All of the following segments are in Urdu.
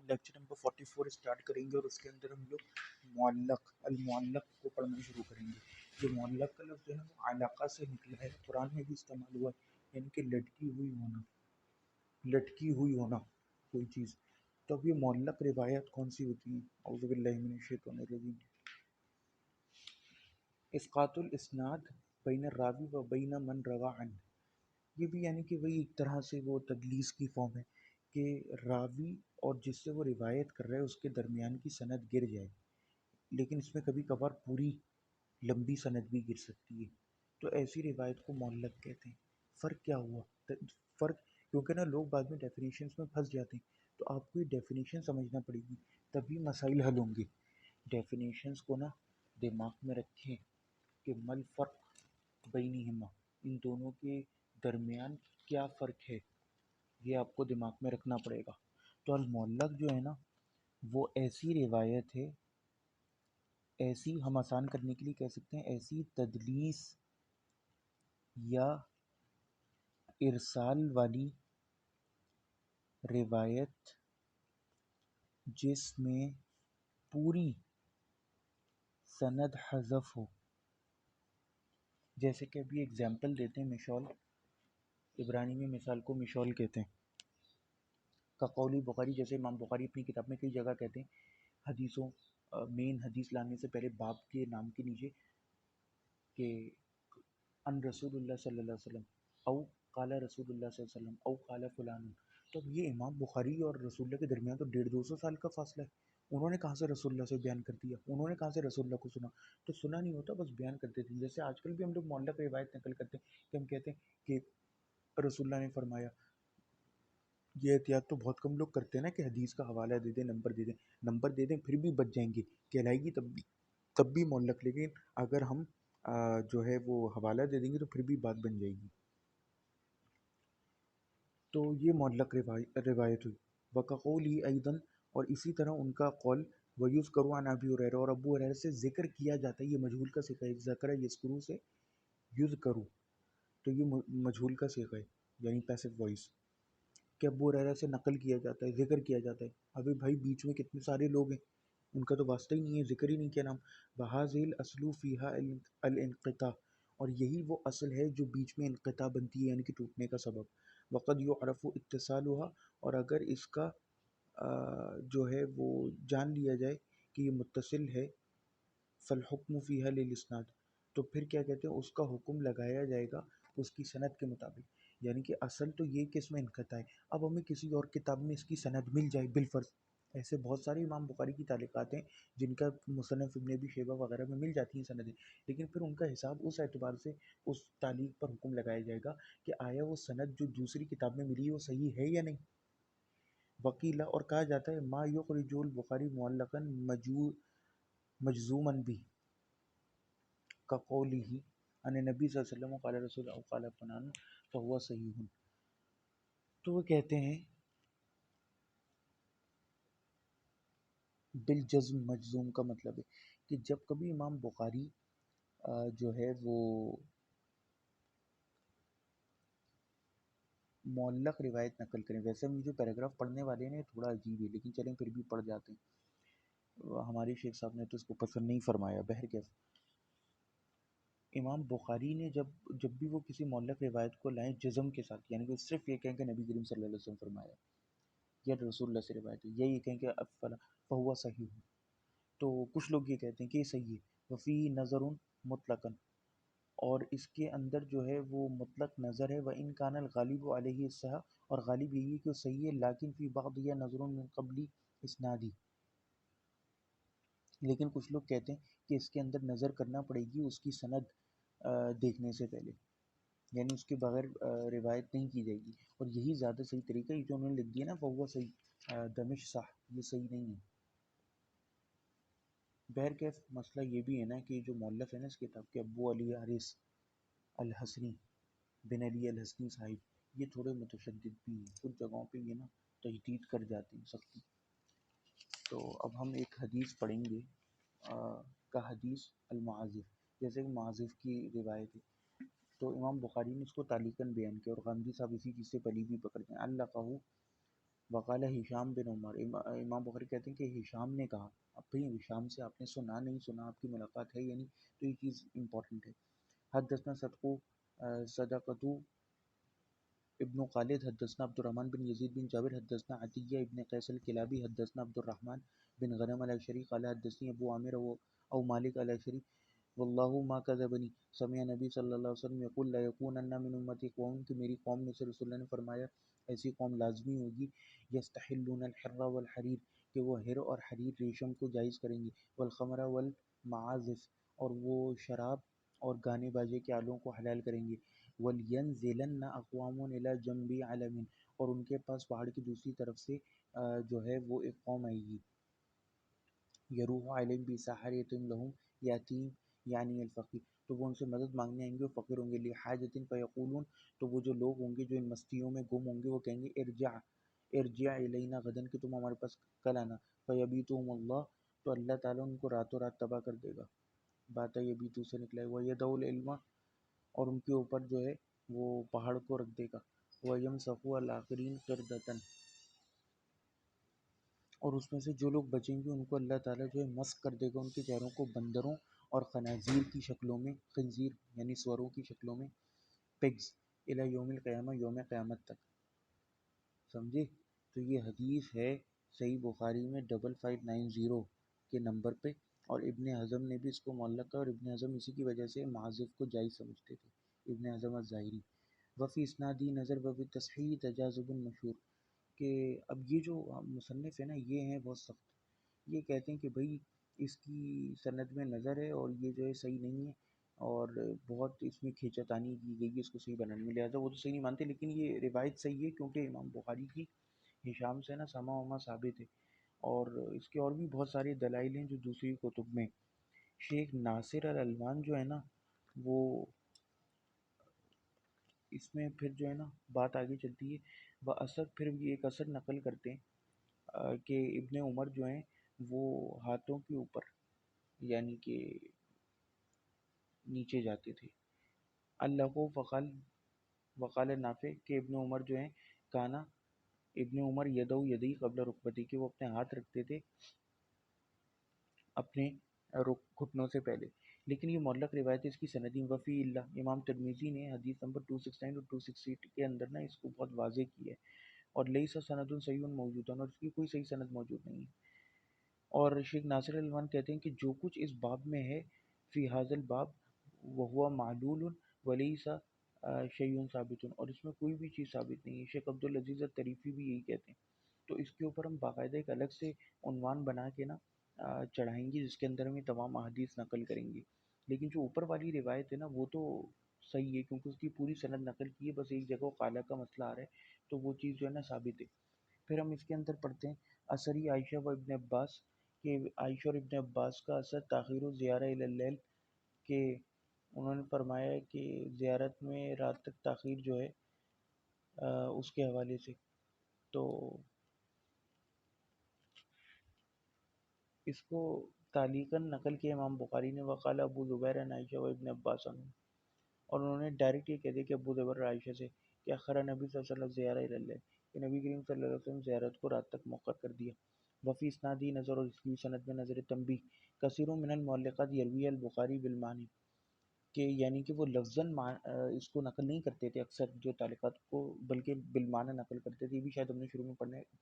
لیکچر نمبر 44 اسٹارٹ کریں گے اور اس کے اندر ہم لوگ المعلق کو پڑھنا شروع کریں گے. جو معلق کا لفظ ہے نا وہ علاقہ سے نکلا ہے, قرآن میں بھی استعمال ہوا ہے, یعنی کہ لٹکی ہوئی ہونا کوئی چیز. تو اب یہ معلق روایت کون سی ہوتی ہیں؟ اعوذ باللہ من الشیطان الرجیم. اسقاط الاسناد بین الراوی و بین من روا عنہ. یہ بھی یعنی کہ وہی ایک طرح سے وہ تدلیس کی فارم ہے کہ راوی اور جس سے وہ روایت کر رہا ہے اس کے درمیان کی سند گر جائے, لیکن اس میں کبھی کبھار پوری لمبی سند بھی گر سکتی ہے. تو ایسی روایت کو معلق کہتے ہیں. فرق کیا ہوا؟ فرق کیونکہ نا لوگ بعد میں ڈیفینیشنس میں پھنس جاتے ہیں, تو آپ کو یہ ڈیفینیشن سمجھنا پڑے گی تبھی مسائل حل ہوں گے. ڈیفینیشنس کو نا دماغ میں رکھیں کہ مل فرق بینہما, ان دونوں کے درمیان کیا فرق ہے, یہ آپ کو دماغ میں رکھنا پڑے گا. تو المعلق جو ہے نا وہ ایسی روایت ہے, ایسی ہم آسان کرنے کے لیے کہہ سکتے ہیں ایسی تدلیس یا ارسال والی روایت جس میں پوری سند حذف ہو. جیسے کہ ابھی اگزامپل دیتے ہیں, مشول, عبرانی میں مثال کو مشول کہتے ہیں. کا قولی بخاری, جیسے امام بخاری اپنی کتاب میں کئی جگہ کہتے ہیں حدیثوں مین حدیث لانے سے پہلے باب کے نام کے نیچے کہ ان رسول اللہ صلی اللہ علیہ وسلم او قال رسول اللہ صلی اللہ علیہ وسلم او قال فلان. تو اب یہ امام بخاری اور رسول اللہ کے درمیان تو 150-200 سال کا فاصلہ ہے. انہوں نے کہاں سے رسول اللہ سے بیان کر دیا, انہوں نے کہاں سے رسول اللہ کو سنا؟ تو سنا نہیں ہوتا, بس بیان کرتے تھے. جیسے آج کل بھی ہم لوگ معلق روایت نقل کرتے ہیں کہ ہم کہتے ہیں کہ رسول اللہ نے فرمایا. یہ احتیاط تو بہت کم لوگ کرتے ہیں نا کہ حدیث کا حوالہ دے دیں, نمبر دے دیں پھر بھی بچ جائیں گے, کہلائے گی تب بھی معلق. لیکن اگر ہم جو ہے وہ حوالہ دے دیں گے تو پھر بھی بات بن جائے گی. تو یہ معلق روایت ہوئی. وَقَقَوْلِهِ أَيْضًا, اور اسی طرح ان کا قول وَيُذْكَرُ عَنْ أَبِي هُرَيْرَةَ, اور ابو ہریرہ سے ذکر کیا جاتا ہے. یہ مجہول کا صیغہ ہے, ذکر یذکرو سے یذکرو, تو یہ مجہول کا صیغہ ہے یعنی پیسو وائس, کہ ابو ہریرہ سے نقل کیا جاتا ہے, ذکر کیا جاتا ہے. ابھی بھائی بیچ میں کتنے سارے لوگ ہیں, ان کا تو واسطہ ہی نہیں ہے, ذکر ہی نہیں کیا نام. وَهَذِهِ الْأَصْلُ فِيهَا الْانْقِطَاعُ, اور یہی وہ اصل ہے جو بیچ میں انقطاع بنتی ہے یعنی کہ ٹوٹنے کا سبب. وقد يعرف اتصالها, اور اگر اس کا جو ہے وہ جان لیا جائے کہ یہ متصل ہے, فالحکم فیہا للاسناد, تو پھر کیا کہتے ہیں اس کا حکم لگایا جائے گا اس کی سند کے مطابق. یعنی کہ اصل تو یہ کہ اس میں انقطاع ہے. اب ہمیں کسی اور کتاب میں اس کی سند مل جائے بالفرض, ایسے بہت سارے امام بخاری کی تعلیقات ہیں جن کا مصنف ابن ابی شیبہ وغیرہ میں مل جاتی ہیں سندیں, لیکن پھر ان کا حساب اس اعتبار سے اس تعلیق پر حکم لگایا جائے گا کہ آیا وہ سند جو دوسری کتاب میں ملی ہے وہ صحیح ہے یا نہیں. وکیلا, اور کہا جاتا ہے ما یخرج البخاری معلقا مجزوما بھی کقولہ ان نبی صلی اللہ علیہ وسلم قال رسول او قال فلان فهو صحیح. تو وہ کہتے ہیں بالجزم, مجزوم کا مطلب ہے کہ جب کبھی امام بخاری جو ہے وہ معلق روایت نقل کریں, ویسے ہم جو پیراگراف پڑھنے والے ہیں تھوڑا عجیب ہے لیکن چلیں پھر بھی پڑھ جاتے ہیں, ہمارے شیخ صاحب نے تو اس کو پسند نہیں فرمایا. بہرکیف امام بخاری نے جب بھی وہ کسی معلق روایت کو لائیں جزم کے ساتھ, یعنی کہ صرف یہ کہیں کہ نبی کریم صلی اللہ علیہ وسلم فرمایا یا رسول اللہ سے روایت ہے, یا یہ کہیں کہ فہو صحیح, تو کچھ لوگ یہ کہتے ہیں کہ یہ صحیح ہے. وفی نظر مطلقاً, اور اس کے اندر جو ہے وہ مطلق نظر ہے. وَإِنْ كَانَ الْغَالِبُ عَلَيْهِ الصِّحَّةُ, اور غالب یہی ہے کہ وہ صحیح ہے. لیکن فی بعض یہ نظر من قبل اسنادی, لیکن کچھ لوگ کہتے ہیں کہ اس کے اندر نظر کرنا پڑے گی اس کی سند دیکھنے سے پہلے, یعنی اس کے بغیر روایت نہیں کی جائے گی. اور یہی زیادہ صحیح طریقہ ہے جو انہوں نے لکھ دیا نا فہو صحیح دمش صح, یہ صحیح نہیں ہے. بہرکیف مسئلہ یہ بھی ہے نا کہ جو مؤلف ہے نا اس کتاب کے ابو علی حارث الحسنی بن علی الحسنی صاحب, یہ تھوڑے متشدد بھی ہیں, کچھ جگہوں پہ یہ نا تجدید کر جاتے ہیں سختی. تو اب ہم ایک حدیث پڑھیں گے کا حدیث المعازف, جیسے کہ معازف کی روایت ہے. تو امام بخاری نے اس کو تعلیقاً بیان کیا, اور غامدی صاحب اسی چیز سے پلی بھی پکڑتے ہیں. اللہ کہو وقال ہشام بن عمر، امام بخاری کہتے ہیں کہ ہشام نے کہا. اب بھئی ہشام سے آپ نے سنا نہیں سنا، آپ کی ملاقات ہے یا نہیں، تو یہ چیز امپورٹنٹ ہے. حدثنا صدقۃ ابن خالد حدثنا عبد الرحمن بن یزید بن جابر حدثنا عطیہ ابن قیس الکلابی حدثنا عبد الرحمن بن غنم الاشعری قال حدثني ابو عامر او مالک الاشعری واللہ ما کذبنی سمع نبی صلی اللہ علیہ وسلم یقول لا یکونن من امتی قوم، کہ میری قوم میں سے رسول اللہ نے فرمایا ایسی قوم لازمی ہوگی یستحلون الحر والحریر، کہ وہ ہر اور حریر ریشم کو جائز کریں گی، والخمر والمعازف، اور وہ شراب اور گانے باجے کے آلوں کو حلال کریں گے، وَلْيَنْزِلَنَّ أَقْوَامٌ إِلَى جَنْبِ عَلَمٍ، اور ان کے پاس پہاڑ کی دوسری طرف سے جو ہے وہ ایک قوم آئے گی، یروح علیہم بساحرۃ لہم یاتیم یعنی الفقیر، تو وہ ان سے مدد مانگنے آئیں گے، وہ فقیر ہوں گے، لحاجۃ فیقولون، تو وہ جو لوگ ہوں گے جو ان مستیوں میں گم ہوں گے وہ کہیں گے ارجع الینا غدن، کہ تم ہمارے پاس کل آنا، فیبیتہم اللہ، تو اللہ تعالیٰ ان کو راتوں رات تباہ کر دے گا. بات یبیتو سے نکلا ہے. وَيَدَعُ الْعِلْمَ، اور ان کے اوپر جو ہے وہ پہاڑ کو رکھ دے گا، وَيَمْسَحُ الْآخِرِينَ قِرْدَةً، اور اس میں سے جو لوگ بچیں گے ان کو اللہ تعالیٰ جو ہے مسخ کر دے گا، ان کے چہروں کو بندروں اور خنازیر کی شکلوں میں، خنزیر یعنی سوروں کی شکلوں میں، پگز، الی یوم القیامہ، یوم قیامت تک. سمجھے؟ تو یہ حدیث ہے صحیح بخاری میں 5590 کے نمبر پہ، اور ابن حزم نے بھی اس کو معلق کیا، اور ابن حزم اسی کی وجہ سے معازف کو جائز سمجھتے تھے، ابن حزم الظاہری. وفی اسنادی نظر وفی تصحیح تجاذب مشہور، کہ اب یہ جو مصنف ہے نا یہ ہیں بہت سخت، یہ کہتے ہیں کہ بھئی اس کی سند میں نظر ہے اور یہ جو ہے صحیح نہیں ہے، اور بہت اس میں کھینچا تانی کی گئی ہے اس کو صحیح بنانے میں، لہٰذا وہ تو صحیح نہیں مانتے، لیکن یہ روایت صحیح ہے کیونکہ امام بخاری کی ہشام سے نا سما وما ثابت ہے، اور اس کے اور بھی بہت سارے دلائل ہیں جو دوسری کتب میں. شیخ ناصر الالبان جو ہے نا وہ اس میں پھر جو ہے نا بات آگے چلتی ہے، وہ اثر پھر بھی ایک اثر نقل کرتے ہیں کہ ابن عمر جو ہیں وہ ہاتھوں کے اوپر یعنی کہ نیچے جاتے تھے. اللہ کو وقال نافع، کہ ابن عمر جو ہیں کانا، ابن عمر یدو یدی قبل رکبتی، کہ وہ اپنے ہاتھ رکھتے تھے اپنے گھٹنوں سے پہلے. لیکن یہ معلق روایت ہے، اس کی سندی وفی اللہ، امام ترمذی نے حدیث نمبر 269 اور 268 کے اندر نا اس کو بہت واضح کیا ہے، اور لیس سند صحیح موجود ہے، اور اس کی کوئی صحیح سند موجود نہیں ہے. اور شیخ ناصر الالبان کہتے ہیں کہ جو کچھ اس باب میں ہے فی حاضل باب وہوا معلول ولیس شیء ثابت، اور اس میں کوئی بھی چیز ثابت نہیں ہے. شیخ عبدالعزیز الطریفی بھی یہی کہتے ہیں. تو اس کے اوپر ہم باقاعدہ ایک الگ سے عنوان بنا کے نا چڑھائیں گے، جس کے اندر ہم یہ تمام احادیث نقل کریں گے. لیکن جو اوپر والی روایت ہے نا وہ تو صحیح ہے کیونکہ اس کی پوری سند نقل کی ہے، بس ایک جگہ قالہ کا مسئلہ آ رہا ہے تو وہ چیز جو ہے نا ثابت ہے. پھر ہم اس کے اندر پڑھتے ہیں اثری عائشہ و ابن عباس، کہ عائشہ اور ابن عباس کا اثر تاخیر و زیارہ اللیل، کہ انہوں نے فرمایا ہے کہ زیارت میں رات تک تاخیر جو ہے اس کے حوالے سے. تو اس کو تعلیقاً نقل کیا امام بخاری نے، وقال ابو زبیر عن عائشہ و ابن عباس عنہ، اور انہوں نے ڈائریکٹ یہ کہہ دیا کہ ابو زبیر عائشہ سے کہ اخر نبی صلی اللہ علیہ وسلم زیارہ اللیل، کہ نبی کریم صلی اللہ علیہ وسلم زیارت کو رات تک مؤخر کر دیا. وفی اسنادی نظر، اور اس کی سند میں نظر تنبیہ، کثیر من المعلقات یروی البخاری بالمعنی، کہ یعنی کہ وہ لفظاً اس کو نقل نہیں کرتے تھے اکثر جو تعلیقات کو، بلکہ بالمعنی نقل کرتے تھے. یہ بھی شاید ہم نے شروع میں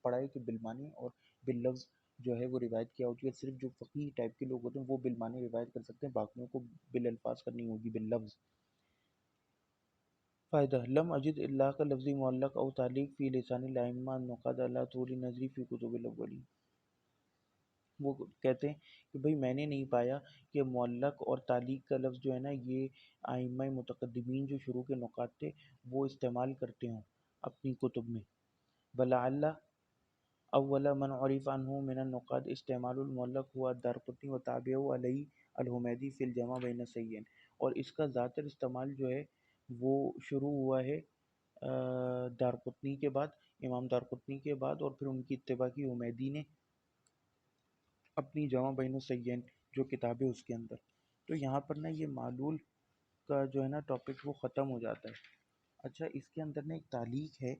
پڑھا ہے کہ بالمعنی اور باللفظ جو ہے وہ روایت کیا ہوتی ہے. صرف جو فقیہ ٹائپ کے لوگ ہوتے ہیں وہ بالمعنی روایت کر سکتے ہیں، باقیوں کو بالالفاظ کرنی ہوگی، باللفظ. فائدہ لم اجد اللہ کا لفظی معلق او تعلیق فی لسان الائمہ النقاد اللہ طول نظری فی کتب الاولین. وہ کہتے ہیں کہ بھئی میں نے نہیں پایا کہ معلق اور تعلیق کا لفظ جو ہے نا یہ ائمہ متقدمین جو شروع کے نقاد تھے وہ استعمال کرتے ہوں اپنی کتب میں. ولعل اول من عرف عنہ من النقاد استعمال المعلق ہوا الدارقطنی وتابعہ علیہ الحمیدی فی الجمع بین الصحیحین، اور اس کا زیادہ استعمال جو ہے وہ شروع ہوا ہے دارقطنی کے بعد، امام دارقطنی کے بعد، اور پھر ان کی اتباع کی حمیدی نے اپنی جمع بین الصحیحین جو کتاب ہے اس کے اندر. تو یہاں پر نا یہ معلول کا جو ہے نا ٹاپک وہ ختم ہو جاتا ہے. اچھا اس کے اندر نا ایک تعلیق ہے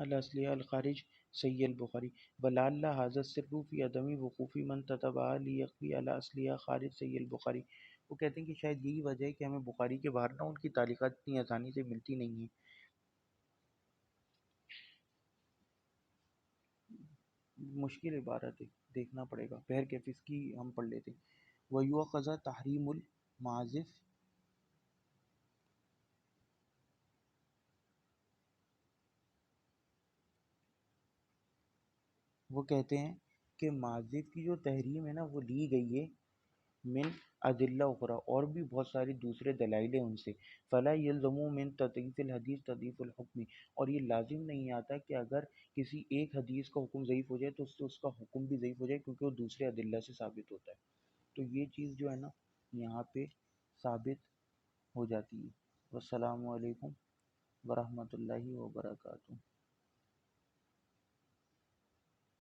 الأصلية الخارج صحیح البخاری ولعل هذا السر في عدم وقوف من تتبع ليقضي على أصلية خارج صحیح البخاری۔ وہ کہتے ہیں کہ شاید یہی وجہ ہے کہ ہمیں بخاری کے باہر نہ ان کی تعلیقات اتنی آسانی سے ملتی نہیں ہیں۔ مشکل عبارت ہے، دیکھنا پڑے گا، بہر کیف اس کی ہم پڑھ لیتے ہیں۔ وَيُوَخَذَ تحریم المعازف، وہ کہتے ہیں کہ معازف کی جو تحریم ہے نا وہ لی گئی ہے من ادلہ اخرى، اور بھی بہت ساری دوسرے دلائل ہیں ان سے۔ فلا یلزم من تضعیف الحدیث تضعیف الحکم، اور یہ لازم نہیں آتا کہ اگر کسی ایک حدیث کا حکم ضعیف ہو جائے تو اس سے اس کا حکم بھی ضعیف ہو جائے، کیونکہ وہ دوسرے ادلہ سے ثابت ہوتا ہے۔ تو یہ چیز جو ہے نا یہاں پہ ثابت ہو جاتی ہے۔ والسلام علیکم ورحمۃ اللہ وبرکاتہ۔